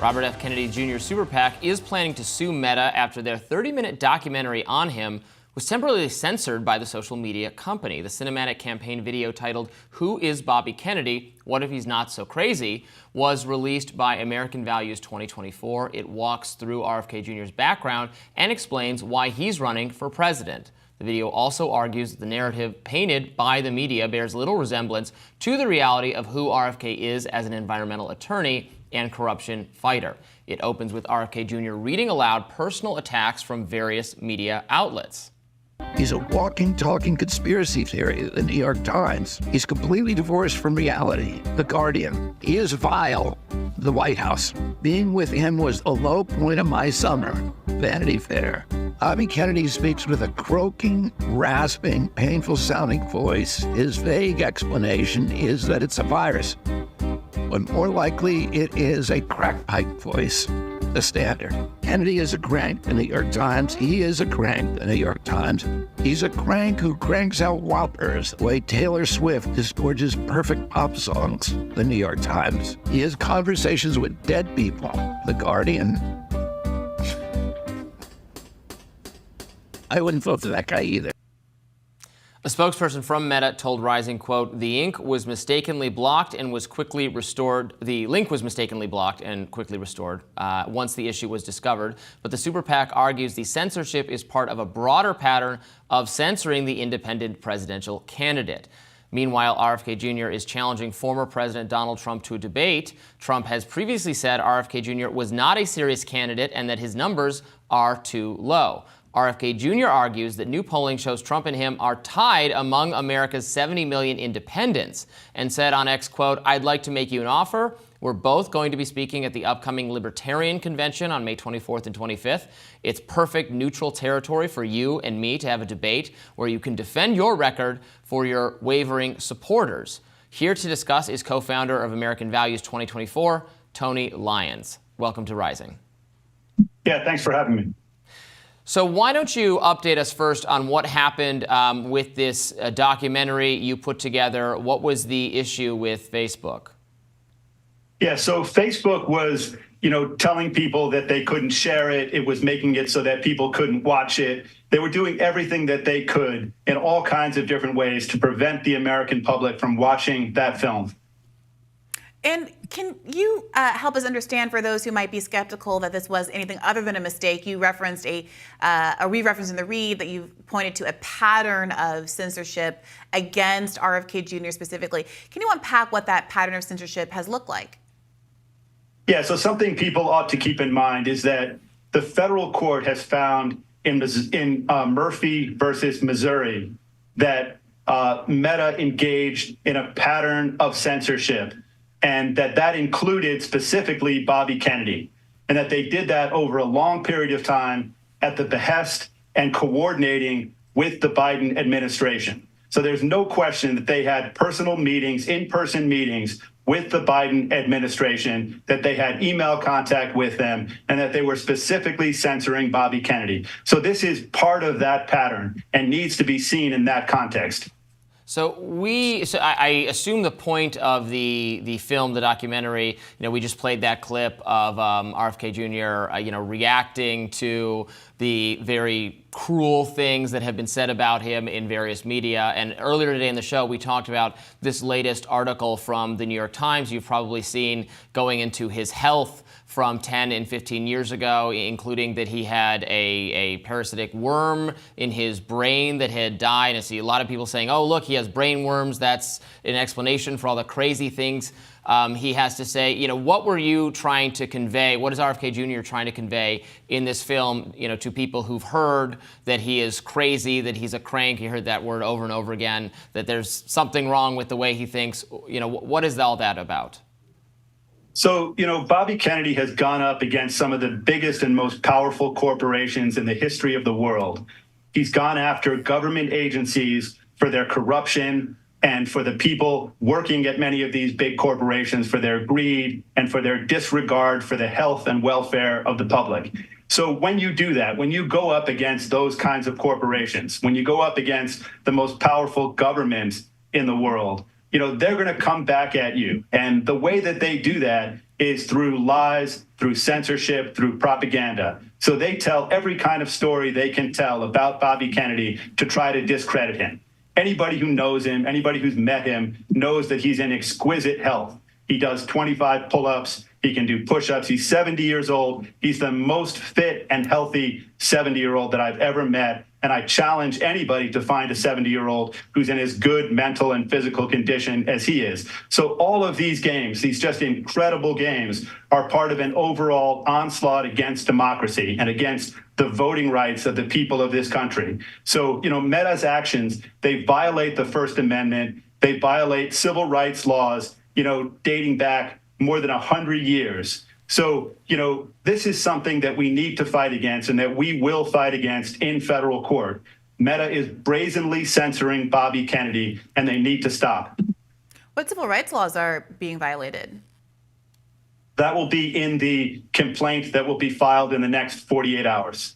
Robert F. Kennedy Jr. Super PAC is planning to sue Meta after their 30-minute documentary on him was temporarily censored by the social media company. The cinematic campaign video titled "Who is Bobby Kennedy? What if he's not so crazy?" was released by American Values 2024. It walks through RFK Jr.'s background and explains why he's running for president. The video also argues that the narrative painted by the media bears little resemblance to the reality of who RFK is as an environmental attorney and corruption fighter. It opens with RFK Jr. reading aloud personal attacks from various media outlets. He's a walking, talking conspiracy theory, the New York Times. He's completely divorced from reality, The Guardian. He is vile, the White House. Being with him was the low point of my summer, Vanity Fair. Bobby Kennedy speaks with a croaking, rasping, painful-sounding voice. His vague explanation is that it's a virus, but more likely it is a crack pipe voice. The Standard. Kennedy is a crank, the New York Times. He is a crank, the New York Times. He's a crank who cranks out whoppers the way Taylor Swift disgorges perfect pop songs, the New York Times. He has conversations with dead people, The Guardian. I wouldn't vote for that guy either. A spokesperson from Meta told Rising, quote, "The ink was mistakenly blocked and was quickly restored. The link was mistakenly blocked and quickly restored once the issue was discovered. But the Super PAC argues the censorship is part of a broader pattern of censoring the independent presidential candidate." Meanwhile, RFK Jr. is challenging former President Donald Trump to a debate. Trump has previously said RFK Jr. was not a serious candidate and that his numbers are too low. RFK Jr. argues that new polling shows Trump and him are tied among America's 70 million independents and said on X, quote, "I'd like to make you an offer. We're both going to be speaking at the upcoming Libertarian Convention on May 24th and 25th. It's perfect neutral territory for you and me to have a debate where you can defend your record for your wavering supporters." Here to discuss is co-founder of American Values 2024, Tony Lyons. Welcome to Rising. Yeah, thanks for having me. So why don't you update us first on what happened with this documentary you put together? What was the issue with Facebook? Yeah, so Facebook was, telling people that they couldn't share it. It was making it so that people couldn't watch it. They were doing everything that they could in all kinds of different ways to prevent the American public from watching that film. And can you help us understand, for those who might be skeptical that this was anything other than a mistake, you referenced re-reference in the read that you pointed to a pattern of censorship against RFK Jr. specifically. Can you unpack what that pattern of censorship has looked like? Yeah, so something people ought to keep in mind is that the federal court has found in Murphy versus Missouri that Meta engaged in a pattern of censorship, and that included specifically Bobby Kennedy, and that they did that over a long period of time at the behest and coordinating with the Biden administration. So there's no question that they had personal meetings, in-person meetings with the Biden administration, that they had email contact with them, and that they were specifically censoring Bobby Kennedy. So this is part of that pattern and needs to be seen in that context. So I assume the point of the film, the documentary, we just played that clip of RFK Jr. Reacting to the very cruel things that have been said about him in various media. And earlier today in the show, we talked about this latest article from the New York Times you've probably seen going into his health from 10 and 15 years ago, including that he had a parasitic worm in his brain that had died. And I see a lot of people saying, oh, look, he has brain worms. That's an explanation for all the crazy things he has to say. What were you trying to convey? What is RFK Jr. trying to convey in this film, to people who've heard that he is crazy, that he's a crank? You heard that word over and over again, that there's something wrong with the way he thinks. What is all that about? So, Bobby Kennedy has gone up against some of the biggest and most powerful corporations in the history of the world. He's gone after government agencies for their corruption and for the people working at many of these big corporations for their greed and for their disregard for the health and welfare of the public. So when you do that, when you go up against those kinds of corporations, when you go up against the most powerful government in the world, they're going to come back at you. And the way that they do that is through lies, through censorship, through propaganda. So they tell every kind of story they can tell about Bobby Kennedy to try to discredit him. Anybody who knows him, anybody who's met him, knows that he's in exquisite health. He does 25 pull-ups. He can do push-ups. He's 70 years old. He's the most fit and healthy 70-year-old that I've ever met. And I challenge anybody to find a 70-year-old who's in as good mental and physical condition as he is. So all of these games, these just incredible games, are part of an overall onslaught against democracy and against the voting rights of the people of this country. So, Meta's actions, they violate the First Amendment. They violate civil rights laws, dating back more than 100 years. So, this is something that we need to fight against and that we will fight against in federal court. Meta is brazenly censoring Bobby Kennedy, and they need to stop. What civil rights laws are being violated? That will be in the complaint that will be filed in the next 48 hours.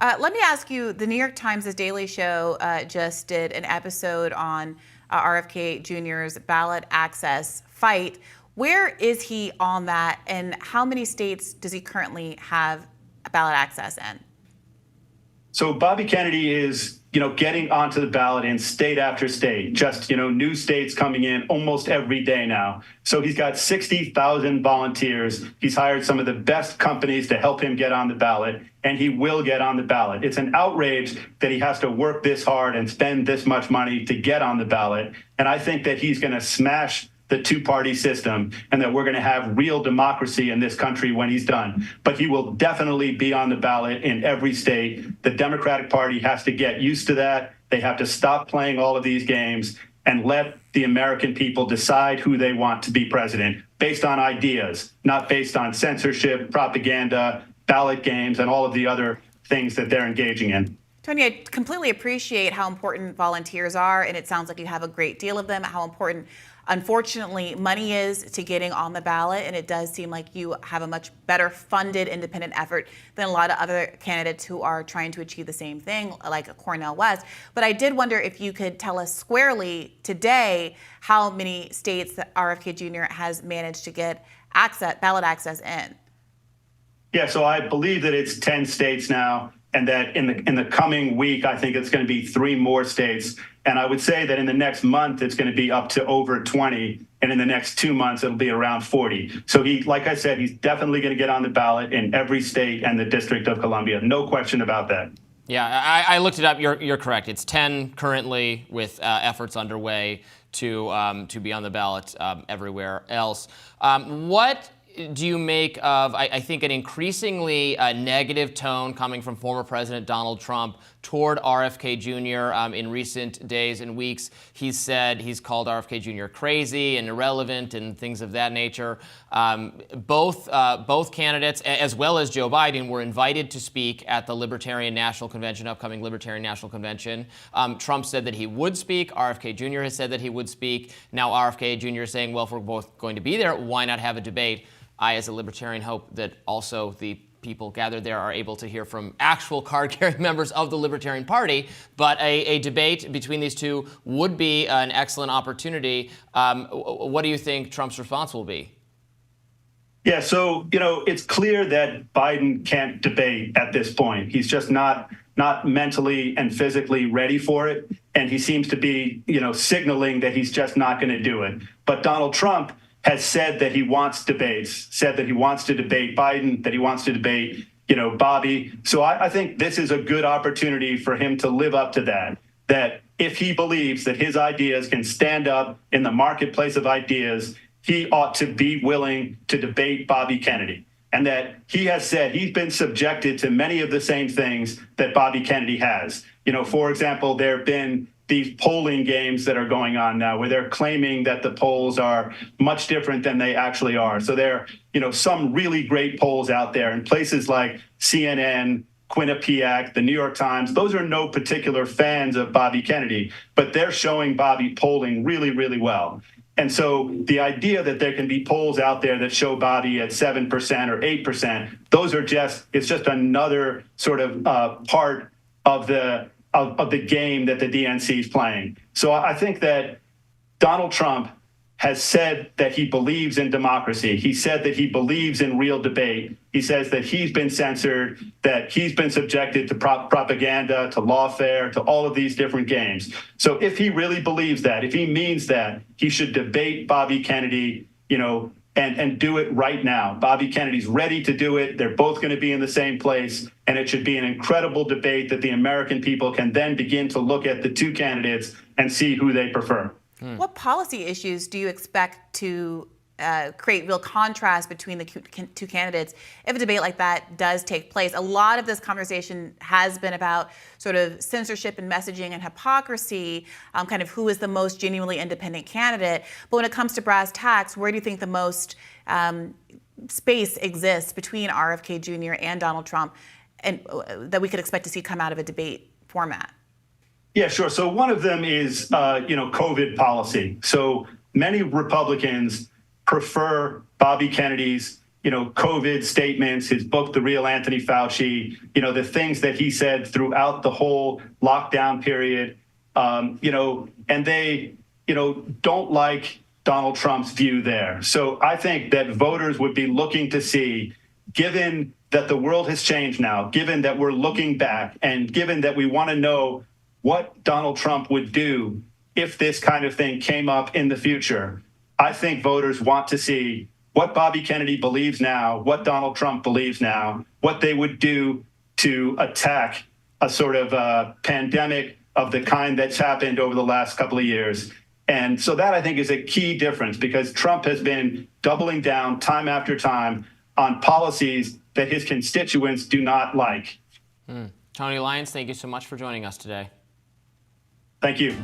Let me ask you, the New York Times' Daily Show just did an episode on RFK Jr.'s ballot access fight. Where is he on that, and how many states does he currently have ballot access in? So Bobby Kennedy is, getting onto the ballot in state after state, just, new states coming in almost every day now. So he's got 60,000 volunteers. He's hired some of the best companies to help him get on the ballot, and he will get on the ballot. It's an outrage that he has to work this hard and spend this much money to get on the ballot. And I think that he's going to smash the two-party system and that we're going to have real democracy in this country when he's done. But he will definitely be on the ballot in every state. The Democratic Party has to get used to that. They have to stop playing all of these games and let the American people decide who they want to be president based on ideas, not based on censorship, propaganda, ballot games, and all of the other things that they're engaging in. Tony, I completely appreciate how important volunteers are, and it sounds like you have a great deal of them, how important, unfortunately, money is to getting on the ballot, and it does seem like you have a much better funded independent effort than a lot of other candidates who are trying to achieve the same thing, like Cornel West. But I did wonder if you could tell us squarely today how many states that RFK Jr. has managed to get ballot access in. Yeah, so I believe that it's 10 states now, and that in the coming week, I think it's going to be 3 more states. And I would say that in the next month, it's going to be up to over 20. And in the next 2 months, it'll be around 40. So like I said, he's definitely going to get on the ballot in every state and the District of Columbia. No question about that. Yeah, I looked it up. You're correct. It's 10 currently with efforts underway to be on the ballot everywhere else. What do you make of, I think, an increasingly negative tone coming from former President Donald Trump toward RFK Jr. In recent days and weeks? He's called RFK Jr. crazy and irrelevant and things of that nature. Both candidates, as well as Joe Biden, were invited to speak at the Libertarian National Convention, upcoming Libertarian National Convention. Trump said that he would speak. RFK Jr. has said that he would speak. Now RFK Jr. is saying, well, if we're both going to be there, why not have a debate? I, as a libertarian, hope that also the people gathered there are able to hear from actual card-carrying members of the Libertarian Party. But a debate between these two would be an excellent opportunity. What do you think Trump's response will be? Yeah, so, it's clear that Biden can't debate at this point. He's just not mentally and physically ready for it. And he seems to be, signaling that he's just not going to do it. But Donald Trump has said that he wants debates, said that he wants to debate Biden, that he wants to debate, Bobby. So I think this is a good opportunity for him to live up to that if he believes that his ideas can stand up in the marketplace of ideas, he ought to be willing to debate Bobby Kennedy. And that he has said he's been subjected to many of the same things that Bobby Kennedy has. For example, there have been these polling games that are going on now where they're claiming that the polls are much different than they actually are. So there are, some really great polls out there in places like CNN, Quinnipiac, the New York Times. Those are no particular fans of Bobby Kennedy, but they're showing Bobby polling really, really well. And so the idea that there can be polls out there that show Bobby at 7% or 8%, it's just another sort of part of the game that the DNC is playing. So I think that Donald Trump has said that he believes in democracy. He said that he believes in real debate. He says that he's been censored, that he's been subjected to propaganda, to lawfare, to all of these different games. So if he really believes that, if he means that, he should debate Bobby Kennedy, and do it right now. Bobby Kennedy's ready to do it. They're both going to be in the same place, and it should be an incredible debate that the American people can then begin to look at the two candidates and see who they prefer. What policy issues do you expect to create real contrast between the two candidates if a debate like that does take place? A lot of this conversation has been about sort of censorship and messaging and hypocrisy, kind of who is the most genuinely independent candidate. But when it comes to brass tacks, where do you think the most space exists between RFK Jr. and Donald Trump, and that we could expect to see come out of a debate format? Yeah, sure. So one of them is, COVID policy. So many Republicans prefer Bobby Kennedy's, COVID statements, his book, The Real Anthony Fauci, the things that he said throughout the whole lockdown period, and they, don't like Donald Trump's view there. So I think that voters would be looking to see, given that the world has changed now, given that we're looking back, and given that we want to know what Donald Trump would do if this kind of thing came up in the future. I think voters want to see what Bobby Kennedy believes now, what Donald Trump believes now, what they would do to attack a sort of pandemic of the kind that's happened over the last couple of years. And so that, I think, is a key difference, because Trump has been doubling down time after time on policies that his constituents do not like. Tony Lyons, thank you so much for joining us today. Thank you.